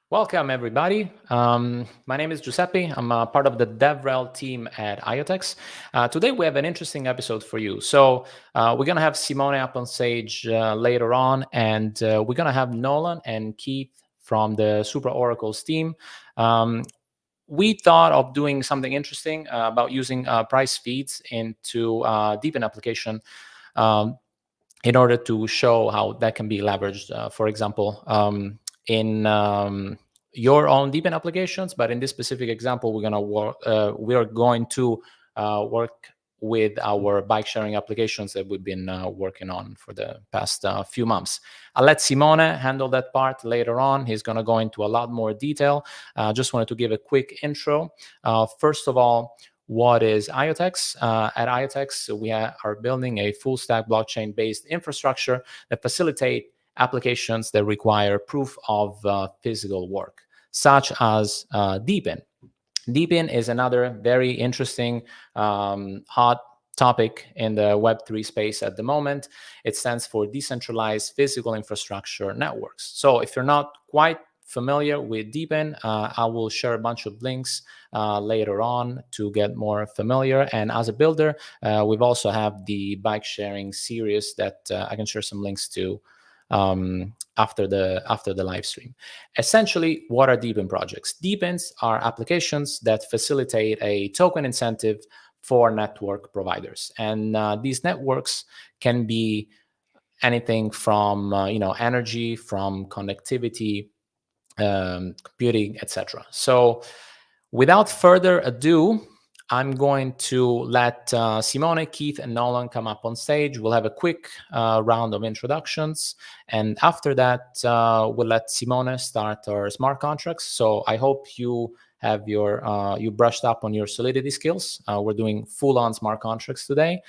Welcome, everybody. My name is Giuseppe. I'm part of the DevRel team at IoTeX. Today, we have an interesting episode for you. So we're going to have Simone up on stage later on, and we're going to have Nolan and Keith from the SupraOracles team. We thought of doing something interesting about using price feeds into DePIN application in order to show how that can be leveraged, for example, in your own DePIN applications. But in this specific example, we're going to work with our bike sharing applications that we've been working on for the past few months. I'll let Simone handle that part later on. He's going to go into a lot more detail. Just wanted to give a quick intro. First of all, what is IoTeX? At IoTeX, we are building a full stack blockchain-based infrastructure that facilitate applications that require proof of physical work, such as DePIN. DePIN is another very interesting, hot topic in the Web3 space at the moment. It stands for Decentralized Physical Infrastructure Networks. So if you're not quite familiar with DePIN, I will share a bunch of links later on to get more familiar. And as a builder, we've also have the bike sharing series that I can share some links to after the live stream. Essentially, what are DePIN projects? DePINs are applications that facilitate a token incentive for network providers, and these networks can be anything from energy, from connectivity, computing, etc. So without further ado, I'm going to let Simone, Keith, and Nolan come up on stage. We'll have a quick round of introductions. And after that, we'll let Simone start our smart contracts. So I hope you have you brushed up on your Solidity skills. We're doing full-on smart contracts today.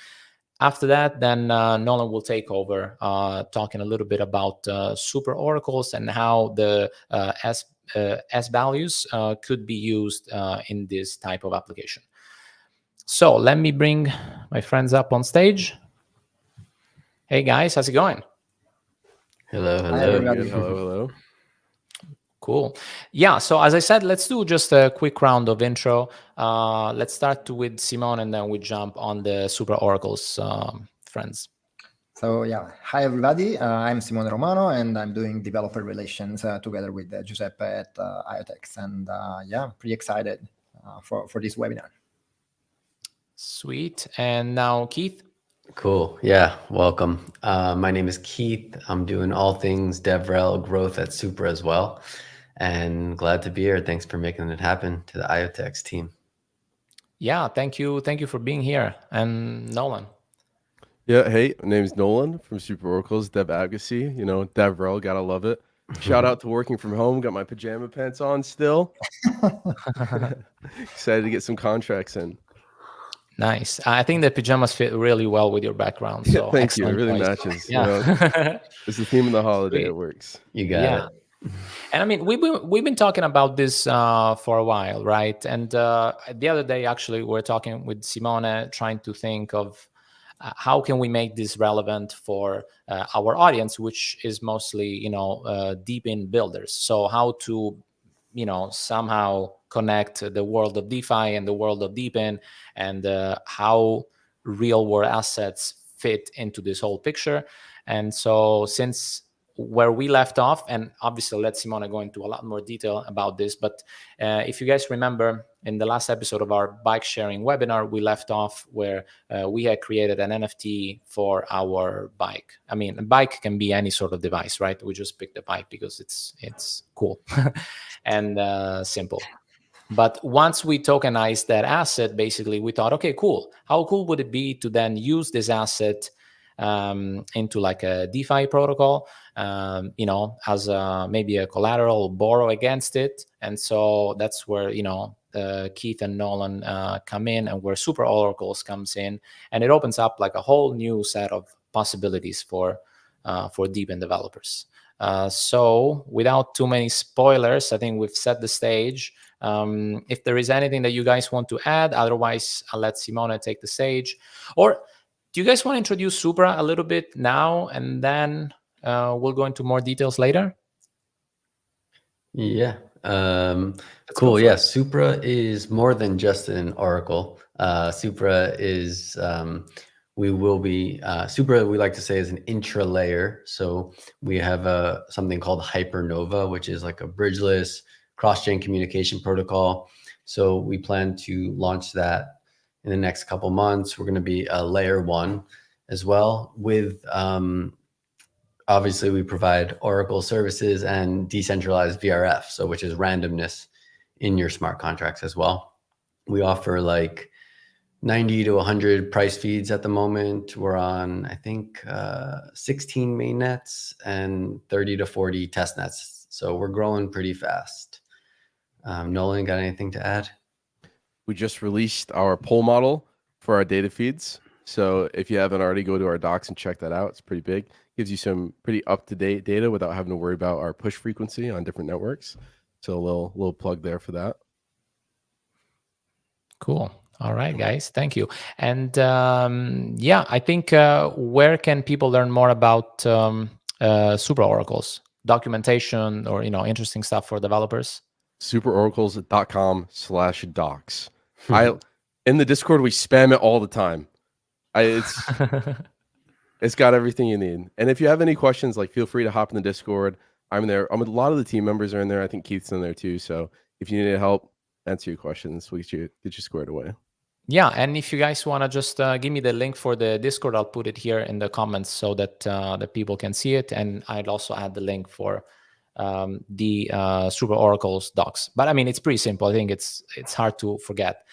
After that, then Nolan will take over, talking a little bit about SupraOracles and how the S values could be used in this type of application. So let me bring my friends up on stage. Hey guys, how's it going? Hello. Hello. Cool. Yeah, so as I said, let's do just a quick round of intro. Let's start with Simone, and then we jump on the SupraOracles friends. So yeah, hi everybody. I'm Simone Romano, and I'm doing developer relations together with Giuseppe at IoTeX. And yeah, pretty excited for this webinar. Sweet. And now Keith. Cool. Yeah, welcome. My name is Keith. I'm doing all things DevRel growth at Supra as well. And glad to be here. Thanks for making it happen to the IoTeX team. Yeah, thank you. Thank you for being here. And Nolan. Yeah, hey, my name is Nolan from SupraOracles, Dev Advocacy. DevRel, gotta love it. Shout out to working from home. Got my pajama pants on still. Excited to get some contracts in. Nice. I think the pajamas fit really well with your background. So thank you. It really matches. Yeah. It's the theme of the holiday. Sweet. It works. You got it. And I mean, we've been talking about this for a while, right? And the other day, actually, we were talking with Simone, trying to think of how can we make this relevant for our audience, which is mostly, DePIN builders. So how to, somehow connect the world of DeFi and the world of DePIN, and how real world assets fit into this whole picture. And so since where we left off, and obviously let Simone go into a lot more detail about this, but if you guys remember in the last episode of our bike sharing webinar, we left off where we had created an NFT for our bike. I mean, a bike can be any sort of device, right? We just picked the bike because it's cool and simple. But once we tokenized that asset, basically we thought, okay, cool. How cool would it be to then use this asset into like a DeFi protocol, as maybe a collateral, borrow against it. And so that's where, Keith and Nolan come in, and where SupraOracles comes in, and it opens up like a whole new set of possibilities for DePIN developers. So without too many spoilers, I think we've set the stage. If there is anything that you guys want to add, otherwise I'll let Simone take the stage. Or do you guys want to introduce Supra a little bit now, and then we'll go into more details later? Yeah, Cool. Yeah, Supra is more than just an Oracle. Supra is we will be Supra. We like to say is an intra layer. So we have something called Hypernova, which is like a bridgeless cross-chain communication protocol. So we plan to launch that in the next couple months. We're going to be a layer 1 as well with obviously we provide Oracle services and decentralized VRF, so which is randomness in your smart contracts as well. We offer like 90 to 100 price feeds at the moment. We're on, I think, 16 mainnets and 30 to 40 test nets. So we're growing pretty fast. Nolan, got anything to add? We just released our poll model for our data feeds. So if you haven't already, go to our docs and check that out. It's pretty big. Gives you some pretty up-to-date data without having to worry about our push frequency on different networks. So a little plug there for that. Cool. All right, guys. Thank you. And yeah, I think where can people learn more about SupraOracles? Documentation or interesting stuff for developers? SupraOracles.com/docs. In the Discord we spam it all the time. It's got everything you need. And if you have any questions, like feel free to hop in the Discord. I'm there. A lot of the team members are in there. I think Keith's in there too. So if you need help, answer your questions, we get you squared away. Yeah, and if you guys want to just give me the link for the Discord, I'll put it here in the comments so that the people can see it. And I'd also add the link for the SupraOracles docs. But I mean, it's pretty simple. I think it's hard to forget.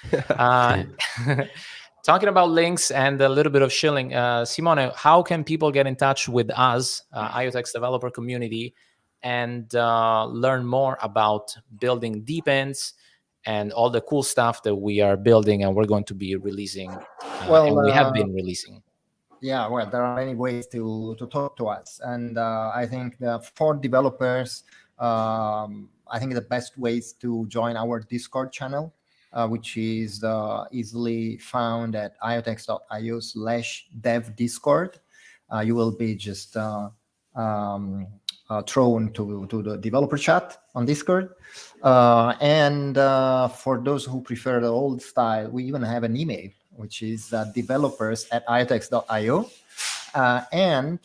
Talking about links and a little bit of shilling, Simone, how can people get in touch with us, IoTeX developer community, and learn more about building DePINs and all the cool stuff that we are building and we're going to be releasing, and we have been releasing? Yeah, well, there are many ways to talk to us. And I think that for developers, I think the best ways to join our Discord channel, which is easily found at iotex.io/dev-discord. You will be just thrown to the developer chat on Discord. And for those who prefer the old style, we even have an email, which is developers@iotex.io. And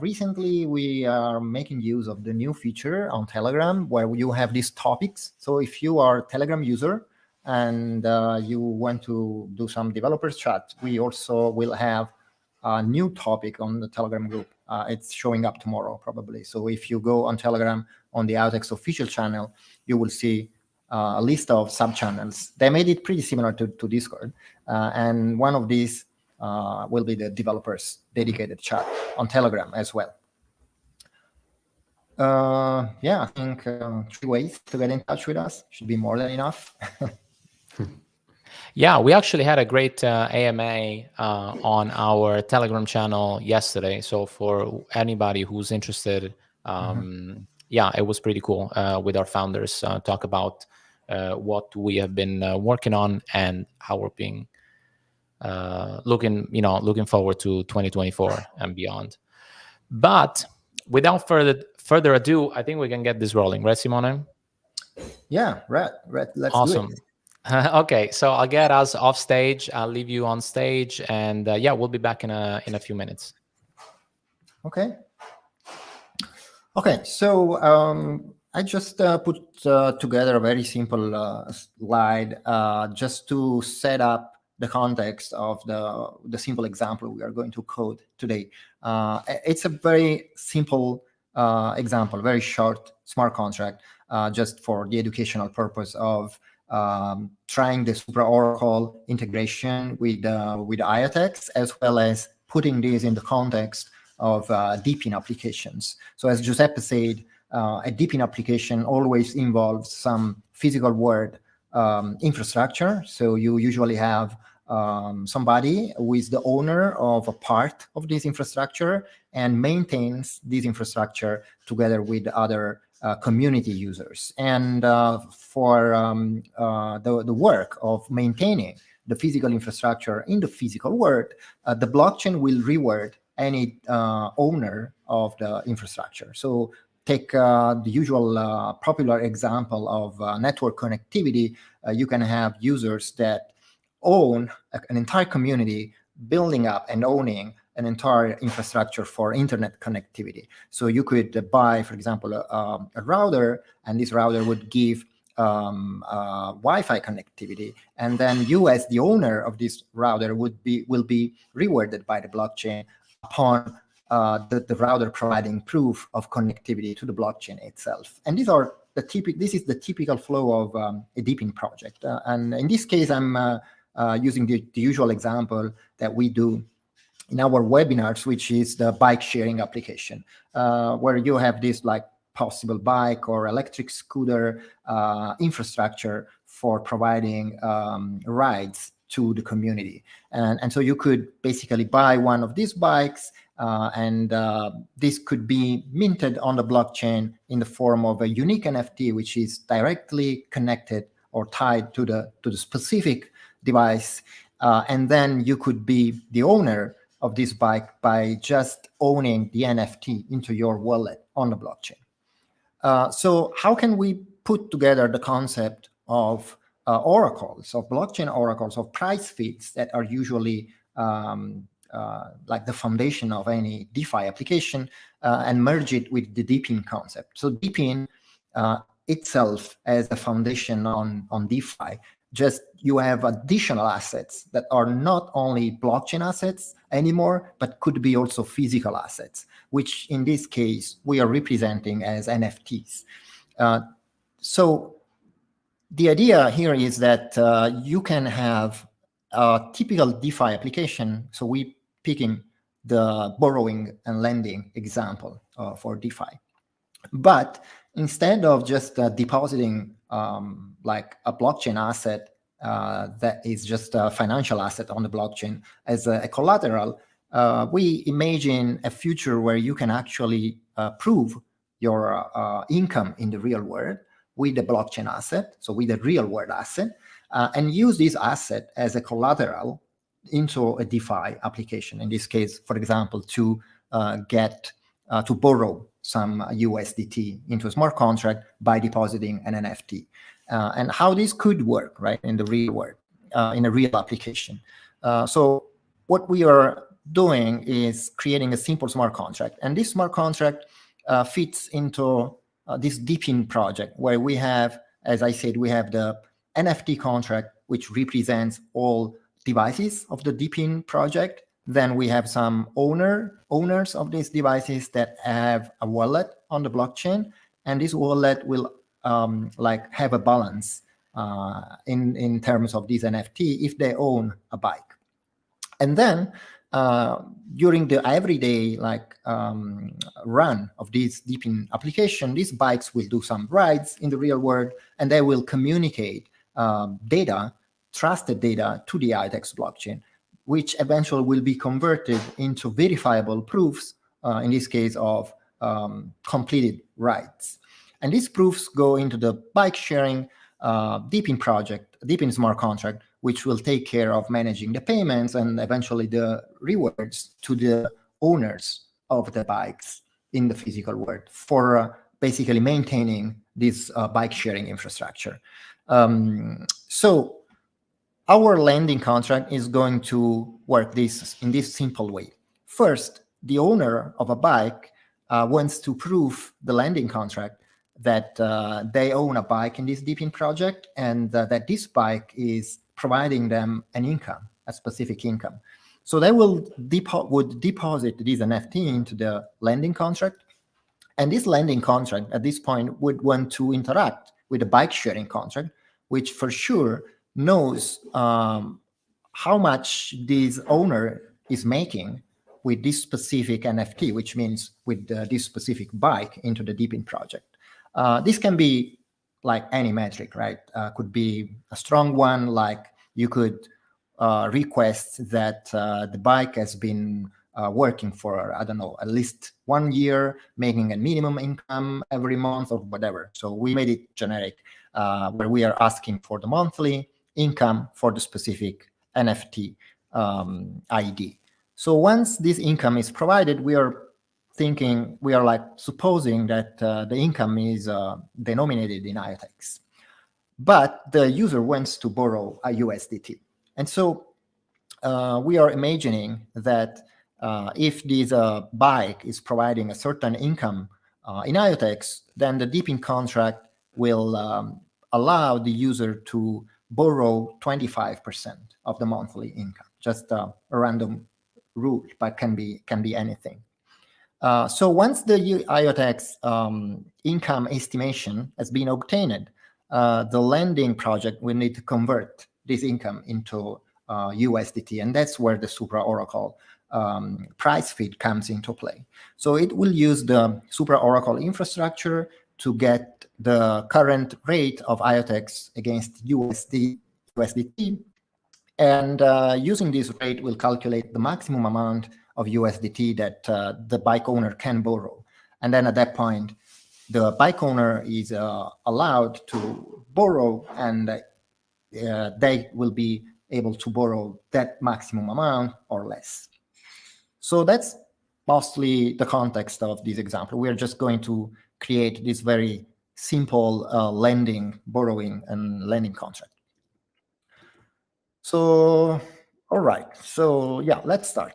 recently we are making use of the new feature on Telegram where you have these topics. So if you are a Telegram user and you want to do some developers chat, we also will have a new topic on the Telegram group. It's showing up tomorrow probably. So if you go on Telegram on the IoTeX official channel, you will see a list of sub-channels. They made it pretty similar to Discord. And one of these will be the developers dedicated chat on Telegram as well. Yeah, I think 3 ways to get in touch with us should be more than enough. Yeah, we actually had a great AMA on our Telegram channel yesterday. So for anybody who's interested, yeah, it was pretty cool with our founders talk about what we have been working on and how we're being looking forward to 2024 and beyond. But without further ado, I think we can get this rolling, right, Simone? Yeah, right. Let's awesome. do it. Okay, so I'll get us off stage. I'll leave you on stage, and yeah, we'll be back in a few minutes. Okay. So I just put together a very simple slide just to set up the context of the simple example we are going to code today. It's a very simple example, very short smart contract, just for the educational purpose of trying the SupraOracle integration with IoTeX, as well as putting this in the context of DePIN applications. So as Giuseppe said, a DePIN application always involves some physical word infrastructure. So you usually have somebody who is the owner of a part of this infrastructure and maintains this infrastructure together with other community users. And for the work of maintaining the physical infrastructure in the physical world, the blockchain will reward any owner of the infrastructure. So take the usual popular example of network connectivity. You can have users that own an entire community building up and owning an entire infrastructure for internet connectivity. So you could buy, for example, a router, and this router would give Wi-Fi connectivity, and then you, as the owner of this router, will be rewarded by the blockchain upon the router providing proof of connectivity to the blockchain itself. And these are this is the typical flow of a DePIN project. And in this case, I'm using the usual example that we do in our webinars, which is the bike sharing application, where you have this like possible bike or electric scooter infrastructure for providing rides to the community. And so you could basically buy one of these bikes, and this could be minted on the blockchain in the form of a unique NFT, which is directly connected or tied to the specific device. And then you could be the owner of this bike by just owning the NFT into your wallet on the blockchain. So how can we put together the concept of oracles, of blockchain oracles, of price feeds that are usually like the foundation of any DeFi application, and merge it with the DePIN concept? So DePIN itself as a foundation on DeFi, just you have additional assets that are not only blockchain assets anymore, but could be also physical assets, which in this case we are representing as NFTs. So the idea here is that you can have a typical DeFi application. So we picking the borrowing and lending example for DeFi. But instead of just depositing like a blockchain asset that is just a financial asset on the blockchain as a collateral, we imagine a future where you can actually prove your income in the real world with the blockchain asset, so with a real world asset, and use this asset as a collateral into a DeFi application. In this case, for example, to borrow some USDT into a smart contract by depositing an NFT. And how this could work, right, in the real world, in a real application. So what we are doing is creating a simple smart contract. And this smart contract fits into this DePIN project, where we have, as I said, we have the NFT contract, which represents all devices of the DePIN project. Then we have some owners of these devices that have a wallet on the blockchain, and this wallet will like have a balance in terms of this NFT if they own a bike. And then during the everyday run of this DePIN application, these bikes will do some rides in the real world, and they will communicate data, trusted data, to the IoTeX blockchain, which eventually will be converted into verifiable proofs, in this case of completed rides. And these proofs go into the bike sharing DePIN project, DePIN smart contract, which will take care of managing the payments and eventually the rewards to the owners of the bikes in the physical world for basically maintaining this bike sharing infrastructure. So our lending contract is going to work in this simple way. First, the owner of a bike wants to prove the lending contract that they own a bike in this DePIN project, and that this bike is providing them an income, a specific income. So they would deposit this NFT into the lending contract, and this lending contract at this point would want to interact with the bike sharing contract, which for sure knows how much this owner is making with this specific NFT, which means with this specific bike into the DePIN project. This can be like any metric, right? Could be a strong one, like you could request that the bike has been working for, I don't know, at least 1 year, making a minimum income every month or whatever. So we made it generic, where we are asking for the monthly income for the specific NFT ID. So once this income is provided, we are thinking, we are like supposing that the income is denominated in IoTeX, but the user wants to borrow a USDT. And so we are imagining that if this bike is providing a certain income in IoTeX, then the DePIN contract will allow the user to borrow 25% of the monthly income. Just a random rule, but can be anything. So once the IoTeX income estimation has been obtained, the lending project will need to convert this income into USDT, and that's where the SupraOracle price feed comes into play. So it will use the SupraOracle infrastructure to get the current rate of IoTeX against USDT, and using this rate will calculate the maximum amount of USDT that the bike owner can borrow. And then at that point, the bike owner is allowed to borrow, and they will be able to borrow that maximum amount or less. So that's mostly the context of this example. We are just going to create this very simple borrowing and lending contract. So, all right. So yeah, let's start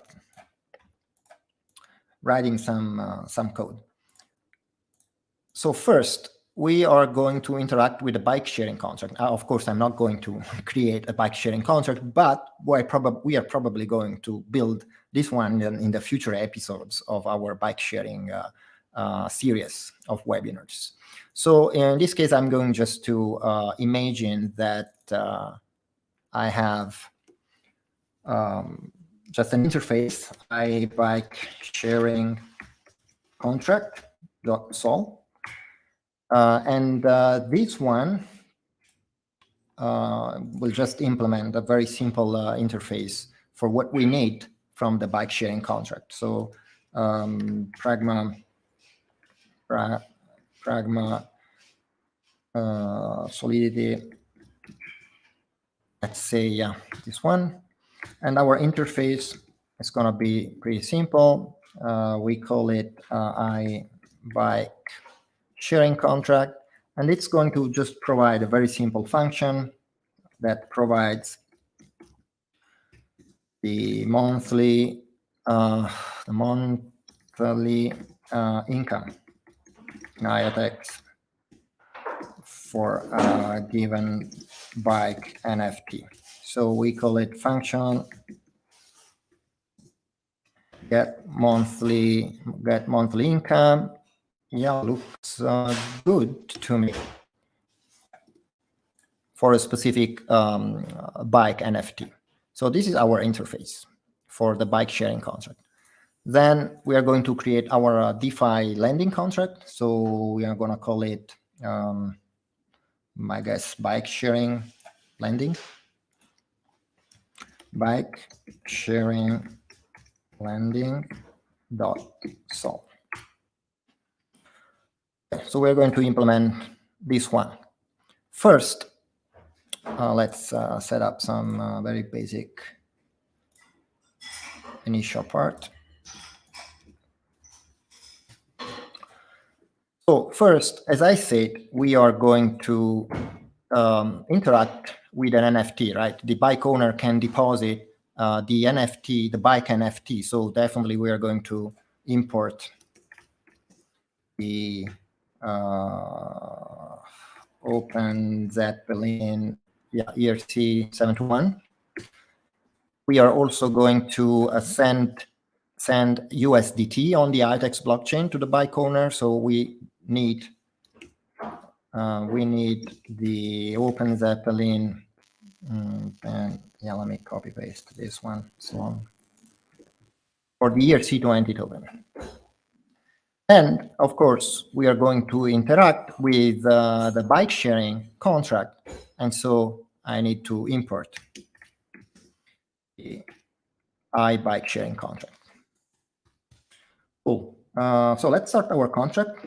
writing some code. So first, we are going to interact with the bike sharing contract. Of course, I'm not going to create a bike sharing contract, but we are probably going to build this one in the future episodes of our bike sharing series of webinars. So in this case, I'm going just to imagine that I have just an interface, bike sharing contract.sol. And this one will just implement a very simple interface for what we need from the bike sharing contract. So pragma solidity, let's say, yeah, this one. And our interface is going to be pretty simple. We call it bike sharing contract, and it's going to just provide a very simple function that provides the monthly income in IoTeX for a given bike NFT. So we call it function get monthly income. Yeah, looks good to me for a specific bike NFT. So this is our interface for the bike sharing contract. Then we are going to create our DeFi lending contract. So we are going to call it, I guess, bike sharing lending. Bike sharing lending.sol. So we're going to implement this one. First, let's set up some very basic initial part. So first, as I said, we are going to interact with an NFT, right? The bike owner can deposit the NFT, the bike NFT. So definitely we are going to import the Open Zeppelin, ERC721. We are also going to send USDT on the IoTeX blockchain to the bike owner. So we need the Open Zeppelin, and yeah, let me copy paste this one. It's long. For the ERC20 token. And of course, we are going to interact with the bike sharing contract. And so I need to import the bike sharing contract. Cool. So let's start our contract.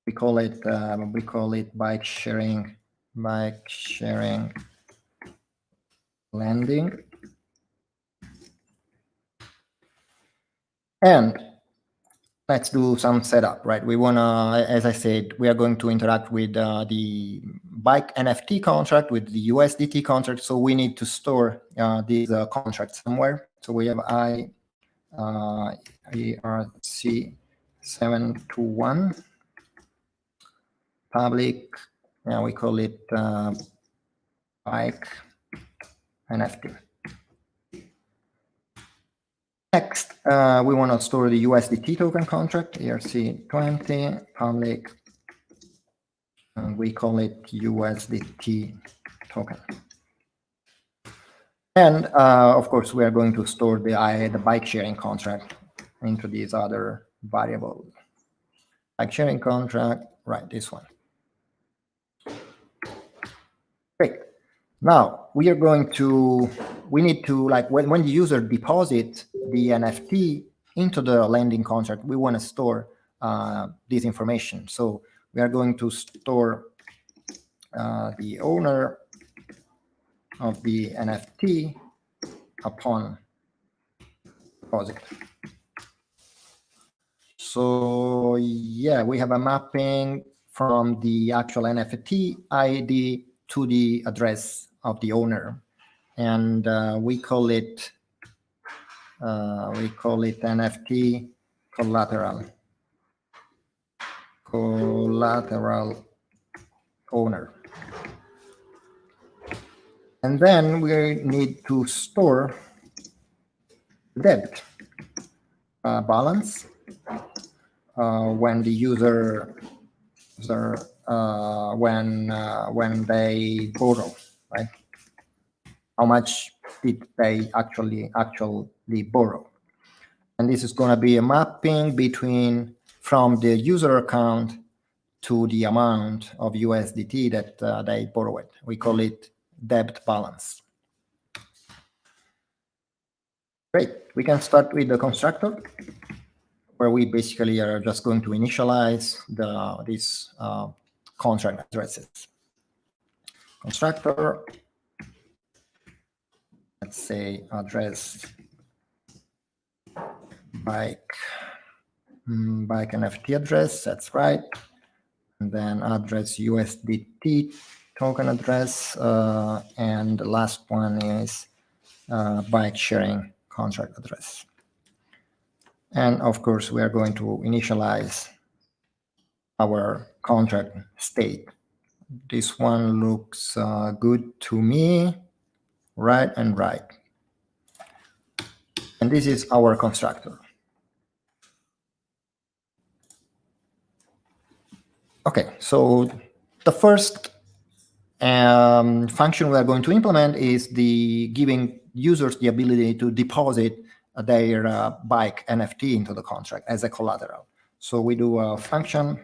We call it bike sharing lending. And let's do some setup, right? We want to, as I said, we are going to interact with the bike NFT contract, with the USDT contract. So we need to store these contracts somewhere. So we have ERC721 public, we call it bike NFT. Next, we want to store the USDT token contract, ERC20 public, and we call it USDT token. And of course, we are going to store the bike sharing contract into these other variables. Bike sharing contract, right, this one. Great. Now we are going to, we need to, like when the user deposits the NFT into the lending contract, we want to store this information. So we are going to store the owner of the NFT upon deposit. So yeah, we have a mapping from the actual NFT ID to the address of the owner, and we call it NFT collateral owner. And then we need to store debt balance when the user when they borrow, right? How much did they actually borrow? And this is going to be a mapping from the user account to the amount of USDT that they borrowed. We call it debt balance. Great. We can start with the constructor, where we basically are just going to initialize these contract addresses. Constructor, let's say address bike NFT address, that's right. And then address USDT token address, and the last one is bike sharing contract address. And of course, we are going to initialize our contract state. This one looks good to me, right and right. And this is our constructor. Okay, so the first function we are going to implement is giving users the ability to deposit their bike NFT into the contract as a collateral. So we do a function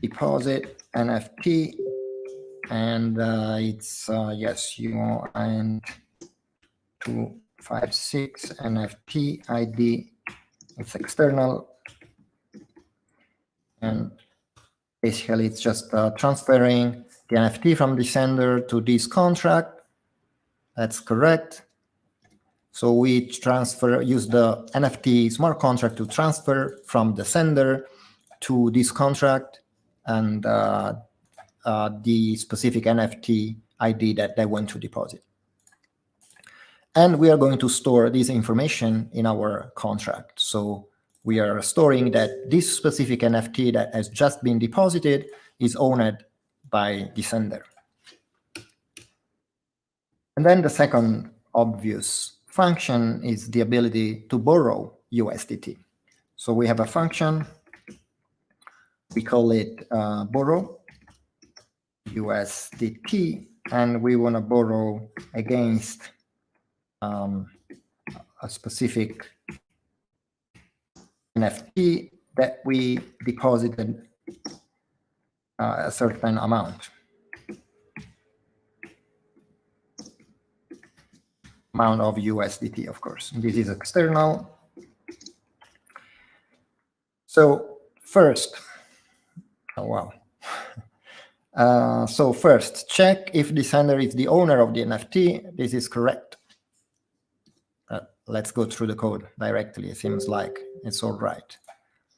deposit NFT, and it's yes, and 256 NFT ID. It's external, and basically it's just transferring the NFT from the sender to this contract. That's correct. So we use the NFT smart contract to transfer from the sender to this contract and the specific NFT ID that they want to deposit. And we are going to store this information in our contract. So we are storing that this specific NFT that has just been deposited is owned by the sender. And then the second obvious function is the ability to borrow USDT. So we have a function, we call it borrow USDT, and we want to borrow against a specific NFT that we deposited a certain amount of USDT, of course. This is external. So first, so first, check if the sender is the owner of the NFT. This is correct. let's go through the code directly. It seems like it's all right.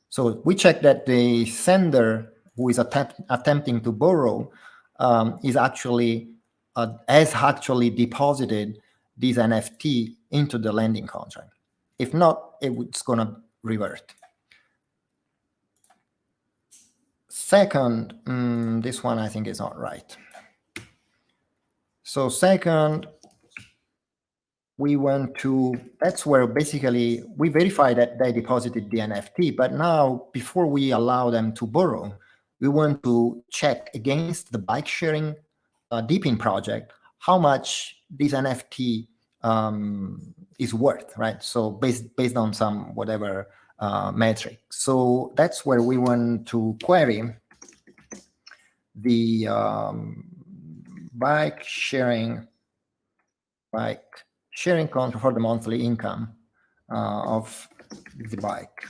So we check that the sender who is attempting to borrow has actually deposited this NFT into the lending contract. If not, it's going to revert. Second, this one I think is not right. So second, we went to, that's where basically we verify that they deposited the NFT, but now before we allow them to borrow, we want to check against the bike sharing DePIN project, how much this NFT is worth, right? So based on some whatever metric. So that's where we want to query the bike sharing contract for the monthly income of the bike.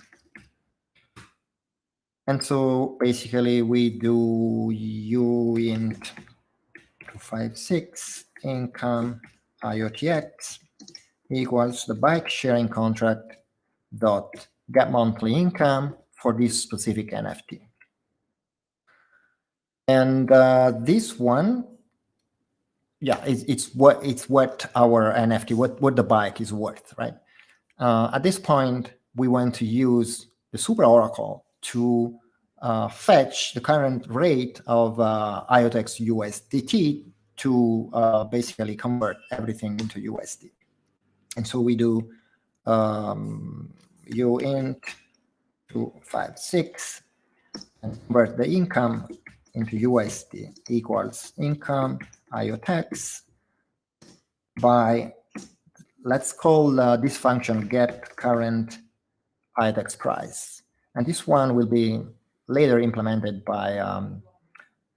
And so basically we do uint 256 income IoTeX equals the bike sharing contract dot get monthly income for this specific NFT. And this one, yeah, it's what our NFT, what the bike is worth, right? At this point, we want to use the SupraOracle to fetch the current rate of IoTeX USDT to basically convert everything into USD. And so we do uint 256 and convert the income into USD equals income IoTeX by, let's call this function get current IoTeX price. And this one will be later implemented by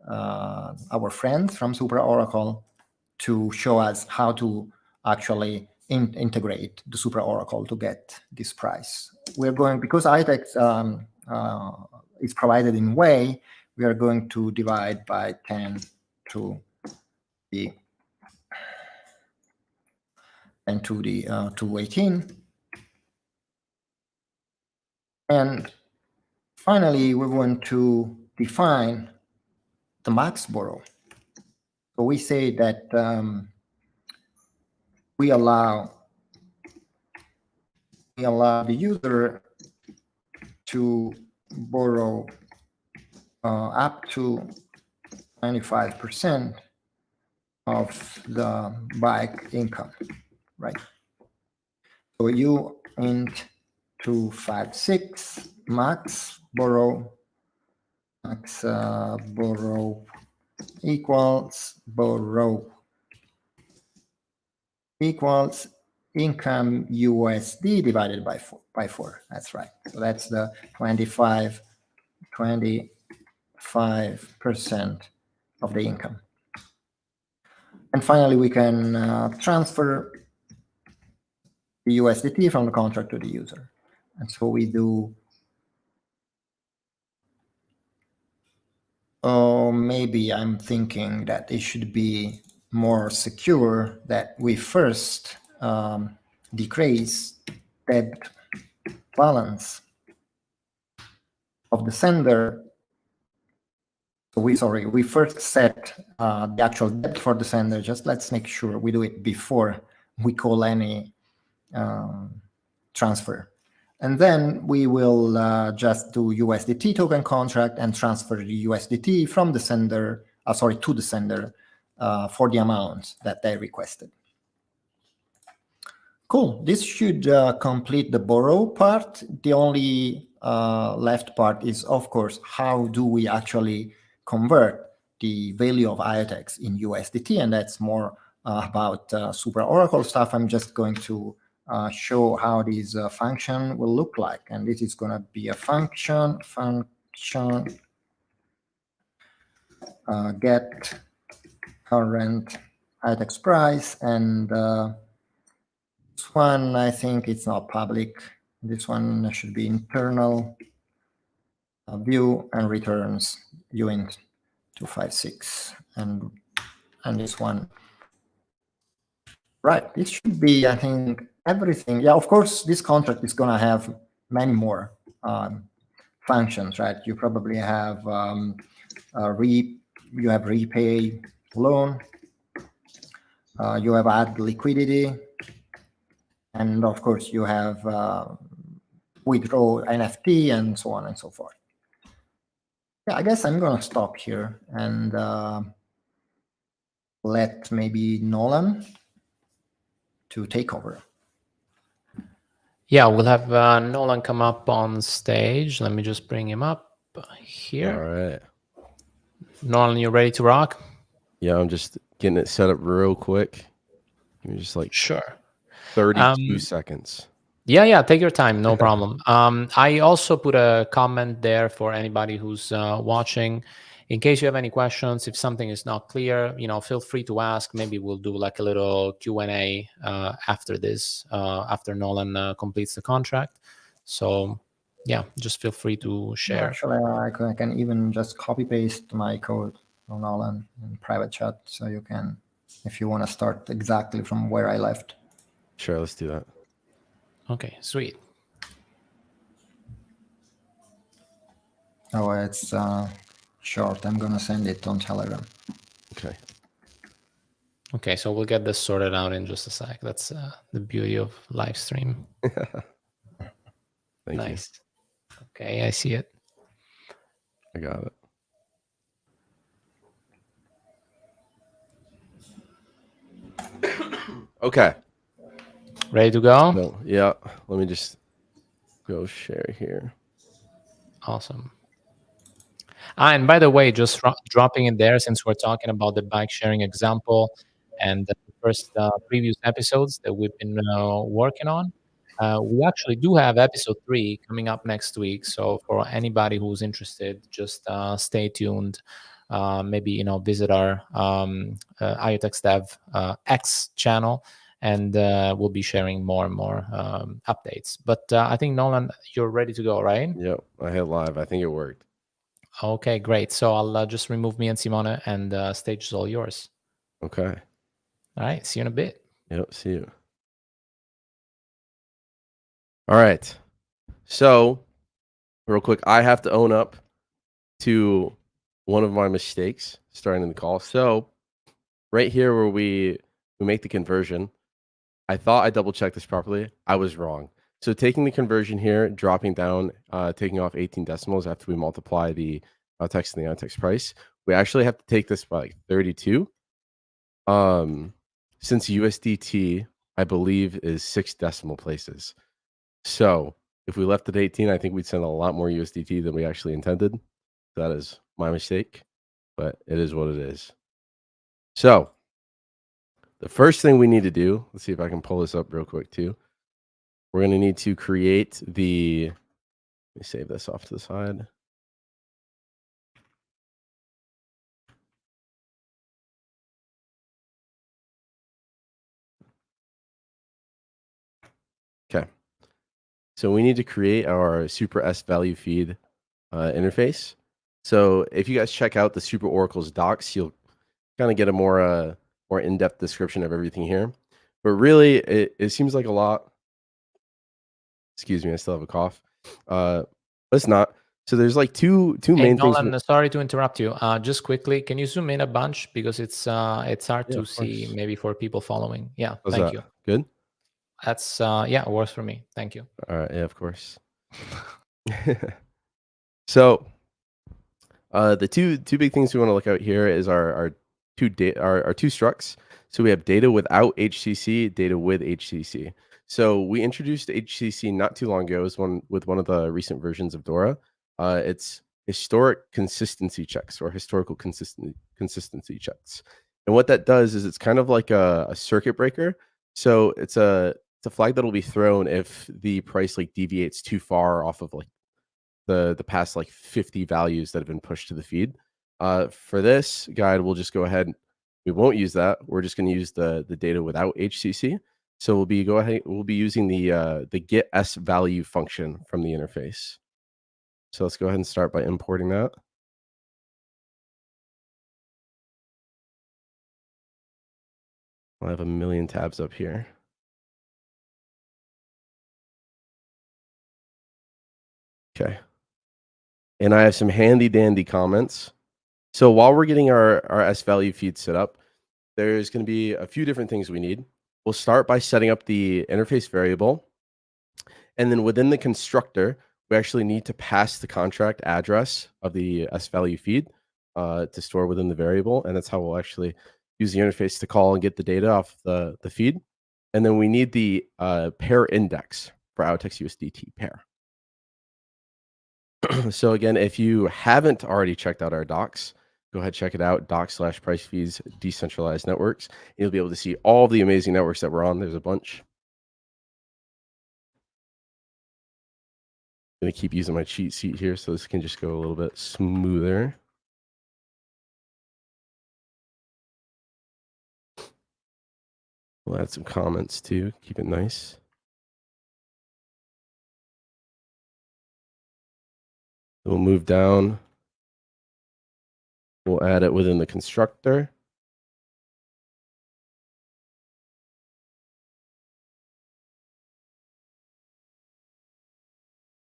our friends from SupraOracle to show us how to actually integrate the SupraOracle to get this price. We're going, because IoTeX is provided in way, we are going to divide by 10 to the 218. And finally, we want to define the max borrow. So we say that we allow the user to borrow up to 95% of the bike income, right? So you int 256 max borrow equals income USD divided by 4. That's right. So that's the 25% of the income. And finally, we can transfer the USDT from the contract to the user. And so we do, maybe I'm thinking that it should be more secure that we first decrease debt balance of the sender. So we first set the actual debt for the sender. Just let's make sure we do it before we call any transfer. And then we will just do USDT token contract and transfer the USDT from the sender, to the sender for the amount that they requested. Cool. This should complete the borrow part. The only left part is, of course, how do we actually convert the value of IoTeX in USDT? And that's more about SupraOracle stuff. I'm just going to show how this function will look like. And this is going to be a function get current IoTeX price. And this one, I think it's not public. This one should be internal view and returns uint 256. And this one, right, this should be, I think, everything. Yeah, of course, this contract is going to have many more functions, right? You probably have you have repay loan, you have add liquidity, and of course you have withdraw NFT and so on and so forth. Yeah, I guess I'm going to stop here and let maybe Nolan to take over. Yeah, we'll have Nolan come up on stage. Let me just bring him up here. All right. Nolan, you ready to rock? Yeah, I'm just getting it set up real quick. Give me just like Sure. 32 seconds. Yeah, take your time, no problem. I also put a comment there for anybody who's watching. In case you have any questions, if something is not clear, feel free to ask. Maybe we'll do like a little Q&A after this, after Nolan completes the contract. So yeah, just feel free to share. Actually, I can even just copy paste my code from Nolan in private chat, so you can, if you want to start exactly from where I left. Sure, let's do that. Okay, sweet. Oh, it's short. I'm gonna send it on Telegram. Okay. Okay, so we'll get this sorted out in just a sec. That's the beauty of live stream. Thank Nice. Okay, I see it. you. I got it. Okay. Ready to go? So, yeah, let me just go share here. Awesome. And by the way, just dropping in there, since we're talking about the bike sharing example and the first previous episodes that we've been working on, we actually do have episode 3 coming up next week. So for anybody who's interested, just stay tuned. Maybe visit our IoTeX Dev X channel, and we'll be sharing more and more updates. But I think Nolan, you're ready to go, right? Yep, I hit live. I think it worked. Okay, great. So I'll just remove me and Simone, and stage is all yours. Okay. All right, see you in a bit. Yep, see you. All right. So, real quick, I have to own up to one of my mistakes starting in the call. So, right here where we make the conversion, I thought I double checked this properly. I was wrong. So taking the conversion here, dropping down, taking off 18 decimals after we multiply the text and the IoTeX price, we actually have to take this by like 32. Since USDT, I believe, is 6 decimal places. So if we left at 18, I think we'd send a lot more USDT than we actually intended. That is my mistake, but it is what it is. So the first thing we need to do, let's see if I can pull this up real quick too. We're going to need to create the, let me save this off to the side. Okay. So we need to create our Supra S value feed interface. So if you guys check out the SupraOracles docs, you'll kind of get a more in-depth description of everything here. But really, it seems like a lot. Excuse me, I still have a cough. But it's not. So there's like two main Nolan, things. sorry to interrupt you. Just quickly, can you zoom in a bunch, because it's hard to see maybe for people following. Yeah, thank you. Good. That's yeah, it works for me. Thank you. All right. Yeah, of course. So the two big things we want to look at here is our two structs. So we have data without HCC, data with HCC. So we introduced HCC not too long ago. It was with one of the recent versions of Dora. It's historic consistency checks, or historical consistency checks. And what that does is it's kind of like a circuit breaker. So it's a flag that will be thrown if the price like deviates too far off of like the past like 50 values that have been pushed to the feed. For this guide, we'll just go ahead. We won't use that. We're just going to use the data without HCC. So we'll be using the get s value function from the interface. So let's go ahead and start by importing that. I have a million tabs up here. Okay. And I have some handy dandy comments. So while we're getting our S value feed set up, there's going to be a few different things we need. We'll start by setting up the interface variable. And then within the constructor, we actually need to pass the contract address of the S value feed to store within the variable. And that's how we'll actually use the interface to call and get the data off the feed. And then we need the pair index for IoTeX USDT pair. So again, if you haven't already checked out our docs, go ahead, check it out, docs/price feeds decentralized networks. You'll be able to see all the amazing networks that we're on. There's a bunch. I'm going to keep using my cheat sheet here so this can just go a little bit smoother. We'll add some comments too, keep it nice. We'll move down. We'll add it within the constructor.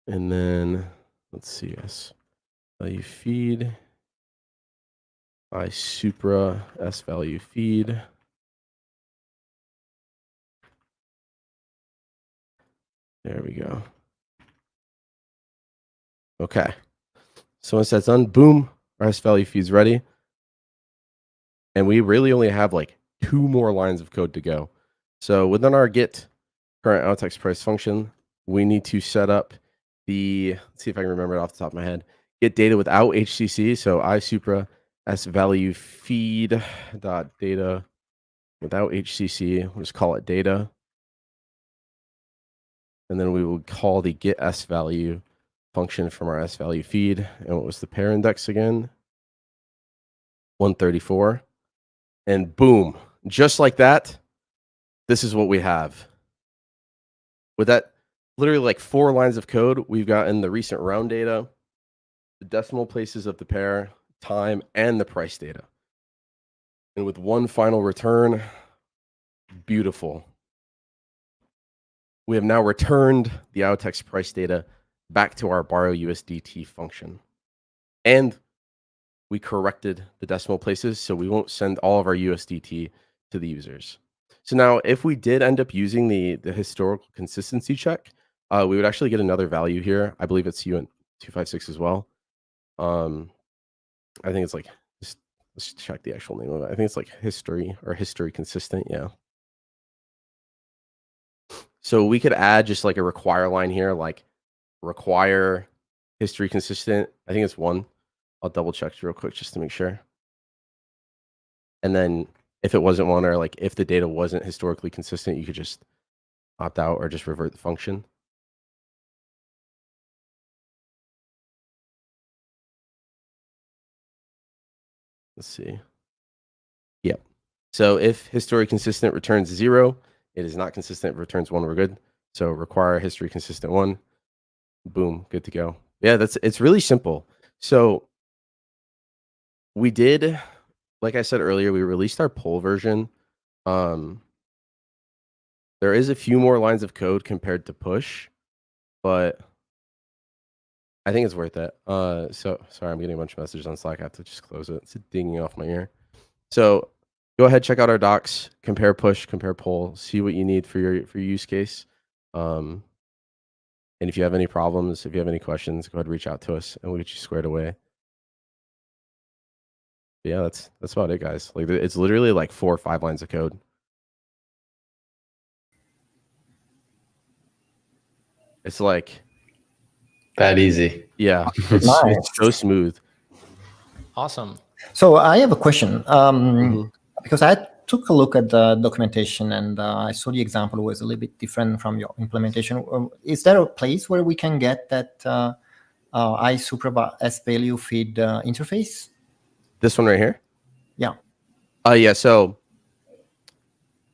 And then let's see, S value feed by Supra S value feed. There we go. Okay. So once that's done, boom, our S value feed's ready. And we really only have like 2 more lines of code to go. So within our get current IoTeX price function, we need to set up the, let's see if I can remember it off the top of my head, get data without HCC. So iSupra S value feed dot data without HCC. We'll just call it data. And then we will call the get S value function from our S value feed. And what was the pair index again? 134. And boom, just like that, this is what we have. With that, literally like 4 lines of code, we've gotten the recent round data, the decimal places of the pair, time, and the price data. And with one final return, beautiful. We have now returned the IoTeX price data back to our borrow USDT function. And we corrected the decimal places, so we won't send all of our USDT to the users. So now if we did end up using the historical consistency check, we would actually get another value here. I believe it's UN256 as well. I think it's like, let's check the actual name of it. I think it's like history or history consistent. Yeah. So we could add just like a require line here, like require history consistent. I think it's 1. I'll double check real quick just to make sure. And then if it wasn't 1, or like if the data wasn't historically consistent, you could just opt out or just revert the function. Let's see. Yep. So if history consistent returns 0, it is not consistent, returns 1, we're good. So require history consistent 1. Boom, good to go. Yeah, it's really simple. So we did, like I said earlier, we released our poll version. There is a few more lines of code compared to push, but I think it's worth it. So sorry, I'm getting a bunch of messages on Slack. I have to just close it. It's dinging off my ear. So go ahead, check out our docs, compare push, compare poll, see what you need for your use case. And if you have any problems, if you have any questions, go ahead and reach out to us and we'll get you squared away. But yeah, that's about it, guys. Like it's literally like 4 or 5 lines of code. It's like That easy. Yeah, it's so smooth. Awesome. So I have a question. Because I took a look at the documentation and I saw the example was a little bit different from your implementation. Is there a place where we can get that iSupra S value feed interface? This one right here? Yeah. Yeah, so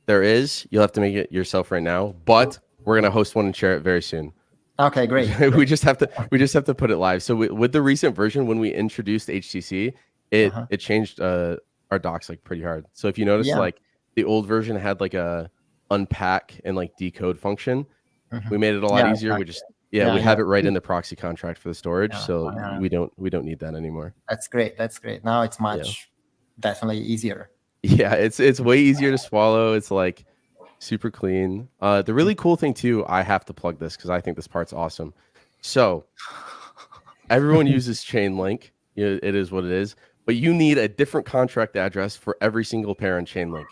there is. You'll have to make it yourself right now, but we're going to host one and share it very soon. Okay, great. we just have to put it live. So with the recent version, when we introduced HTC, it changed our docs like pretty hard. So if you notice, like the old version had like a unpack and like decode function. We made it a lot easier. Yeah, we yeah. have it right in the proxy contract for the storage, Yeah, so yeah. we don't need that anymore. That's great. That's great. Now it's much definitely easier. Yeah, it's way easier to swallow. It's like super clean. The really cool thing too, I have to plug this because I think this part's awesome. So everyone uses Chainlink. It is what it is. But you need a different contract address for every single pair in Chainlink.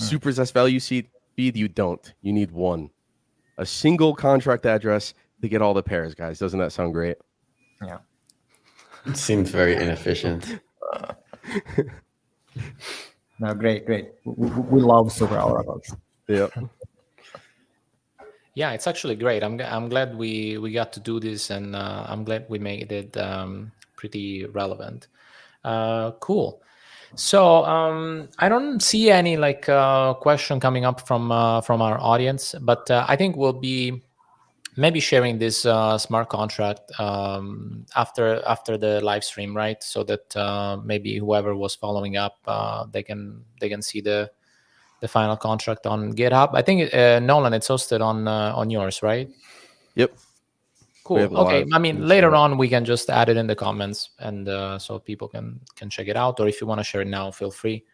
Supra's S-value feed, you don't. You need one. A single contract address to get all the pairs, guys. Doesn't that sound great? Yeah. It seems very inefficient. No, great. We love SupraOracles. Yep. Yeah, it's actually great. I'm glad we got to do this, and I'm glad we made it pretty relevant. Cool. So I don't see any question coming up from our audience, but I think we'll be maybe sharing this smart contract after the live stream, right? So that maybe whoever was following up, they can see the final contract on GitHub. I think Nolan, it's hosted on yours, right? Yep. Cool. Okay. I mean, later on we can just add it in the comments, and so people can check it out. Or if you want to share it now, feel free.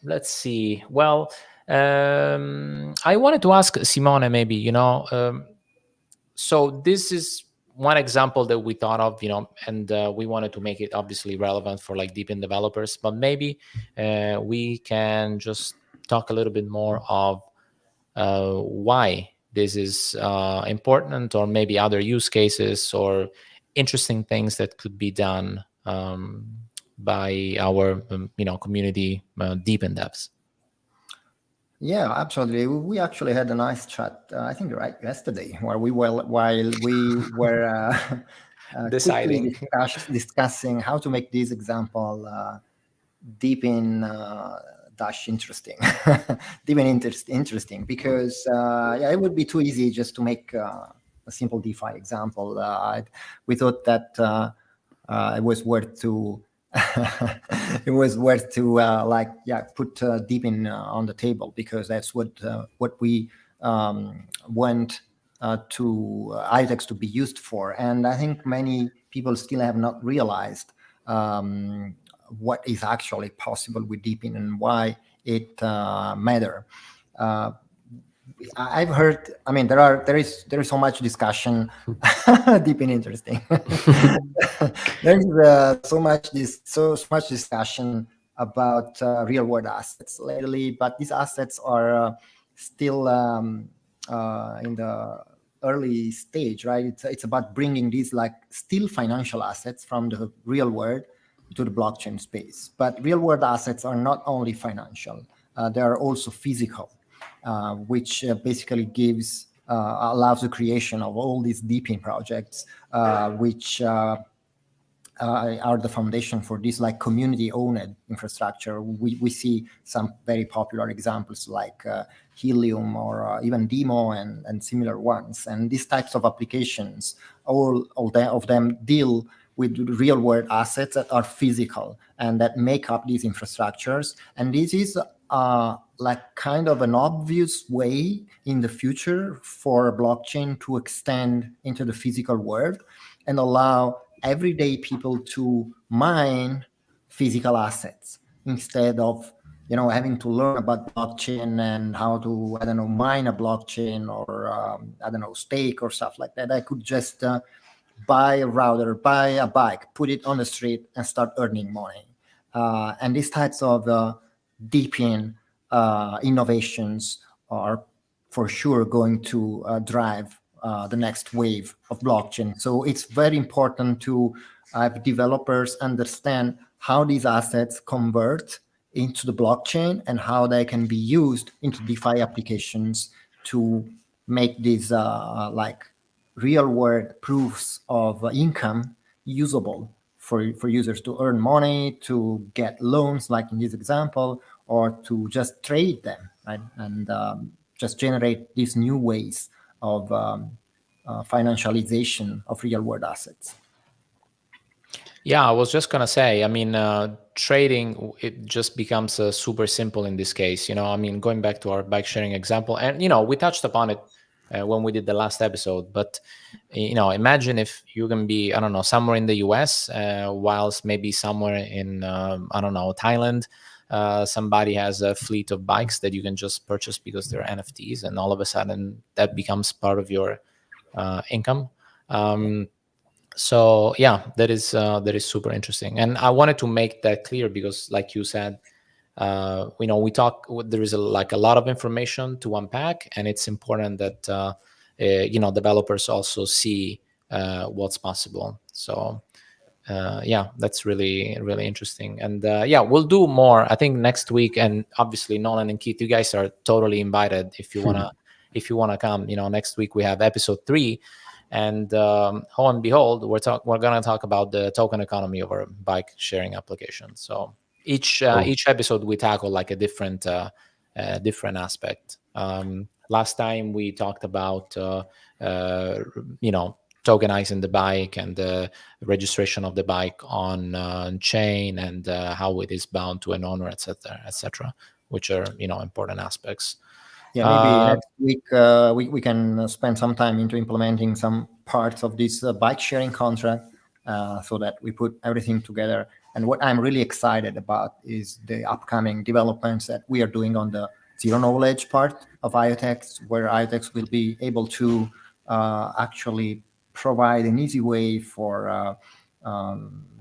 Let's see. Well, I wanted to ask Simone, maybe, so this is one example that we thought of, and we wanted to make it obviously relevant for DePIN developers, but maybe we can just talk a little bit more of why this is important, or maybe other use cases or interesting things that could be done by our community DePIN devs. Yeah, absolutely. We actually had a nice chat, I think yesterday, where while we were deciding discussing how to make this example DePIN interesting. DePIN interesting, because it would be too easy just to make a simple DeFi example. We thought that it was worth to it was worth to put DePIN on the table, because that's what we want to IoTeX to be used for. And I think many people still have not realized what is actually possible with DePIN and why it matter. I've heard. I mean, there is so much discussion. DePIN interesting. There is so much discussion about real world assets lately, but these assets are still in the early stage, right? It's about bringing these still financial assets from the real world to the blockchain space. But real world assets are not only financial; they are also physical. Which basically allows the creation of all these DePIN projects, which are the foundation for this community-owned infrastructure. We see some very popular examples like Helium or even Demo and similar ones. And these types of applications, all of them deal with real-world assets that are physical and that make up these infrastructures. And this is kind of an obvious way in the future for a blockchain to extend into the physical world and allow everyday people to mine physical assets instead of having to learn about blockchain and how to mine a blockchain or stake or stuff like that. I could just buy a router, buy a bike, put it on the street, and start earning money. And these types of DePIN innovations are for sure going to drive the next wave of blockchain. So it's very important to have developers understand how these assets convert into the blockchain and how they can be used into DeFi applications to make these real world proofs of income usable for users to earn money, to get loans, like in this example, or to just trade them, right? And just generate these new ways of financialization of real world assets. Yeah, I was just gonna say, I mean, trading, it just becomes super simple in this case. I mean, going back to our bike sharing example, and we touched upon it when we did the last episode. But imagine if you can be, I don't know, somewhere in the US, whilst maybe somewhere in I don't know, Thailand, somebody has a fleet of bikes that you can just purchase because they're NFTs, and all of a sudden that becomes part of your income. So yeah, that is super interesting, and I wanted to make that clear because, like you said, we talk. There is like a lot of information to unpack, and it's important that developers also see what's possible. So yeah, that's really interesting, and yeah, we'll do more. I think next week, and obviously Nolan and Keith, you guys are totally invited if you wanna come. Next week we have episode 3. And lo and behold, we're gonna talk about the token economy of our bike sharing application. So each episode we tackle like a different aspect. Last time we talked about tokenizing the bike and the registration of the bike on chain, and how it is bound to an owner, etc., which are important aspects. Yeah, maybe next week we can spend some time into implementing some parts of this bike sharing contract, so that we put everything together. And what I'm really excited about is the upcoming developments that we are doing on the zero knowledge part of IoTeX, where IoTeX will be able to actually provide an easy way for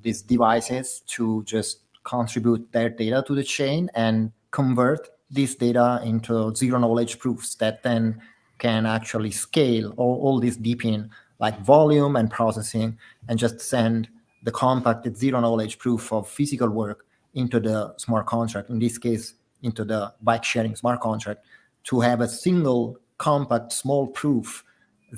these devices to just contribute their data to the chain and convert this data into zero knowledge proofs that then can actually scale all this DePIN, like volume and processing, and just send the compacted zero knowledge proof of physical work into the smart contract, in this case, into the bike sharing smart contract, to have a single compact small proof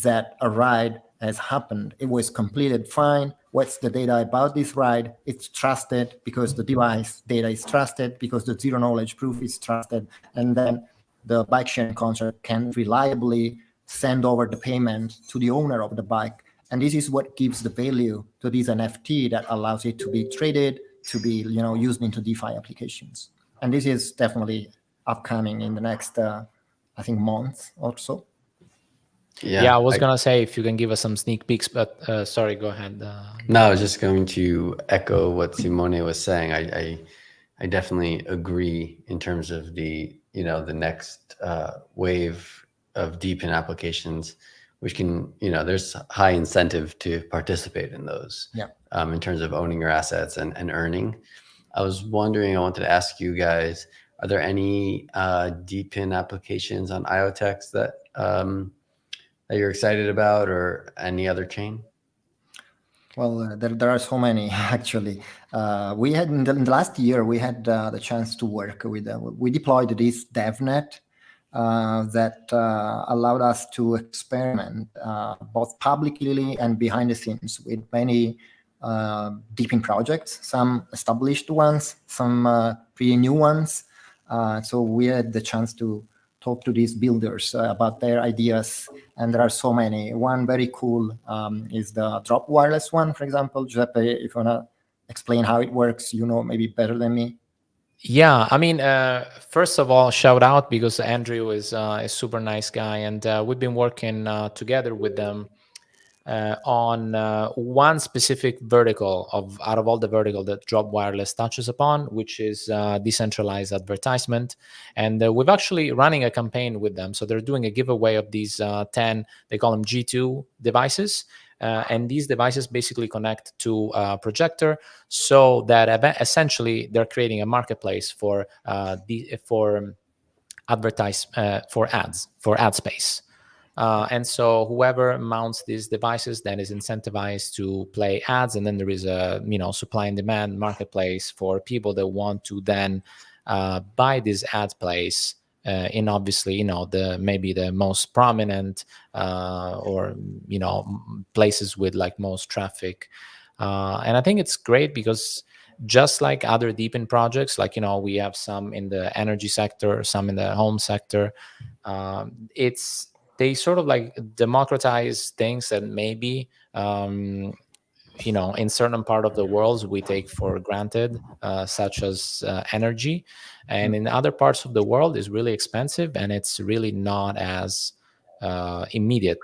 that a ride has happened. It was completed fine. What's the data about this ride? It's trusted because the device data is trusted, because the zero knowledge proof is trusted. And then the bike sharing contract can reliably send over the payment to the owner of the bike. And this is what gives the value to this NFT that allows it to be traded, to be used into DeFi applications. And this is definitely upcoming in the next, I think, month or so. Yeah, I was gonna say if you can give us some sneak peeks, but sorry, go ahead. No, I was just going to echo what Simone was saying. I definitely agree in terms of the next wave of DePIN applications, which can there's high incentive to participate in those. Yeah. In terms of owning your assets and earning. I was wondering, I wanted to ask you guys, are there any DePIN applications on IoTeX that you're excited about, or any other chain? Well, there are so many actually. We had in the last year we had the chance to work with. We deployed this DevNet that allowed us to experiment both publicly and behind the scenes with many DePIN projects. Some established ones, some pretty new ones. So we had the chance to talk to these builders about their ideas, and there are so many. One very cool is the drop wireless one, for example. Giuseppe, if you want to explain how it works, maybe better than me. Yeah, I mean, first of all, shout out because Andrew is a super nice guy, and we've been working together with them on one specific vertical out of all the vertical that Drop Wireless touches upon, which is decentralized advertisement. And we've actually running a campaign with them. So they're doing a giveaway of these 10, they call them G2 devices. And these devices basically connect to a projector, so that essentially they're creating a marketplace for ad space. And so whoever mounts these devices then is incentivized to play ads, and then there is a supply and demand marketplace for people that want to then buy these ad plays in obviously maybe the most prominent or places with like most traffic, and I think it's great because just like other DePIN projects, like we have some in the energy sector, some in the home sector, they sort of like democratize things that maybe in certain part of the world we take for granted, such as energy, and in other parts of the world is really expensive, and it's really not as immediate,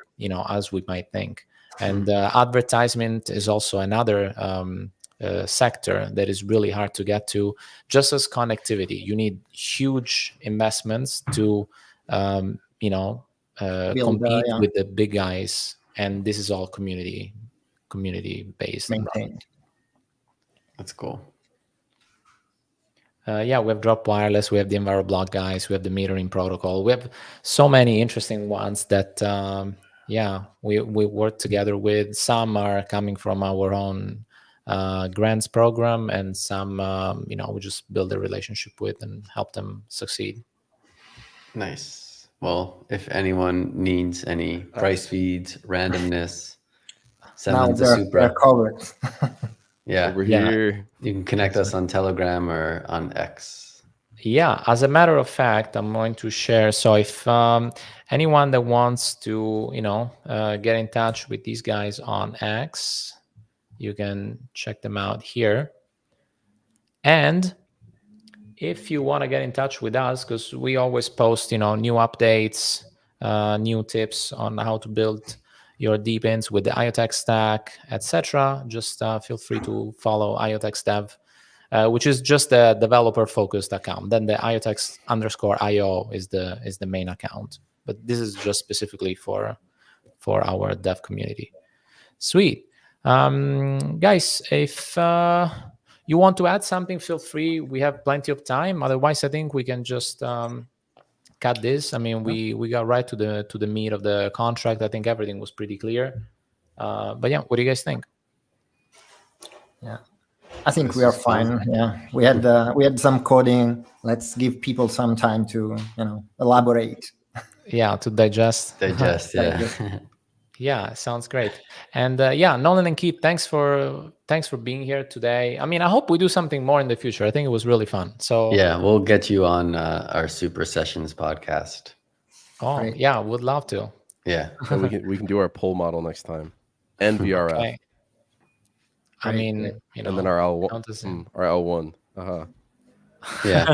as we might think. And advertisement is also another sector that is really hard to get to. Just as connectivity, you need huge investments to Build, compete yeah, with the big guys, and this is all community based. maintain. That's cool. Yeah, we have Drop Wireless, we have the EnviroBlock guys, we have the metering protocol. We have so many interesting ones that, we work together with. Some are coming from our own grants program, and some, we just build a relationship with and help them succeed. Nice. Well, if anyone needs any price feeds, randomness, send Now them to they're Supra. covered. Yeah. Over Yeah. here. You can connect us on Telegram or on X. Yeah, as a matter of fact, I'm going to share. So if anyone that wants to, get in touch with these guys on X, you can check them out here. And if you want to get in touch with us, because we always post, new updates, new tips on how to build your DePINs with the IoTeX stack, etc., just feel free to follow IoTeX Dev, which is just a developer-focused account. Then the IoTeX_IO is the main account, but this is just specifically for our dev community. Sweet, guys. If you want to add something, feel free. We have plenty of time. Otherwise, I think we can just cut this. I mean, we got right to the meat of the contract. I think everything was pretty clear. But yeah, what do you guys think? Yeah, I think we are fine. Yeah, we had some coding. Let's give people some time to elaborate. Yeah, to digest. Digest, yeah. Yeah, sounds great. And Nolan and Keith, thanks for being here today. I mean, I hope we do something more in the future. I think it was really fun. So Yeah, we'll get you on our Super Sessions podcast. Oh, Great. yeah, would love to. Yeah. And we can do our pole model next time. And VRF. Okay. I Great, mean, great. And then our L1. count us in. Our L1. Yeah.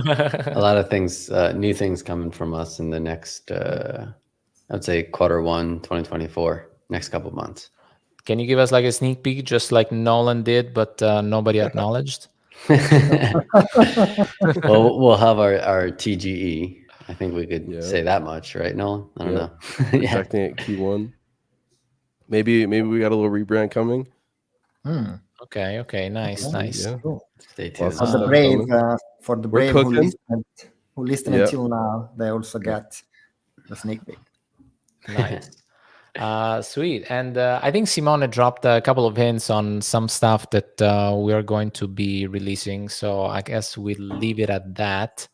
A lot of things, new things coming from us in the next, I'd say Q1 2024, next couple of months. Can you give us like a sneak peek, just like Nolan did, but nobody acknowledged? Well, we'll have our TGE. I think we could Yeah. say that much, right, Nolan? I don't Yeah. know. Projecting at Q1. Maybe we got a little rebrand coming. Okay, nice. Yeah. Cool. Stay Lots tuned. of For the stuff brave, coming. for the We're brave who cooking. listened Yeah. until now, they also get the sneak peek. Nice. Sweet. And I think Simone dropped a couple of hints on some stuff that we are going to be releasing. So I guess we'll leave it at that.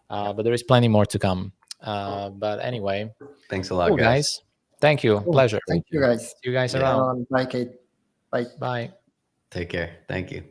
But there is plenty more to come. But anyway, Thanks a lot, cool, guys. Thank you. Cool. Pleasure. Thank you, guys. See you guys Yeah. around. Bye, Kate. Bye. Bye. Take care. Thank you.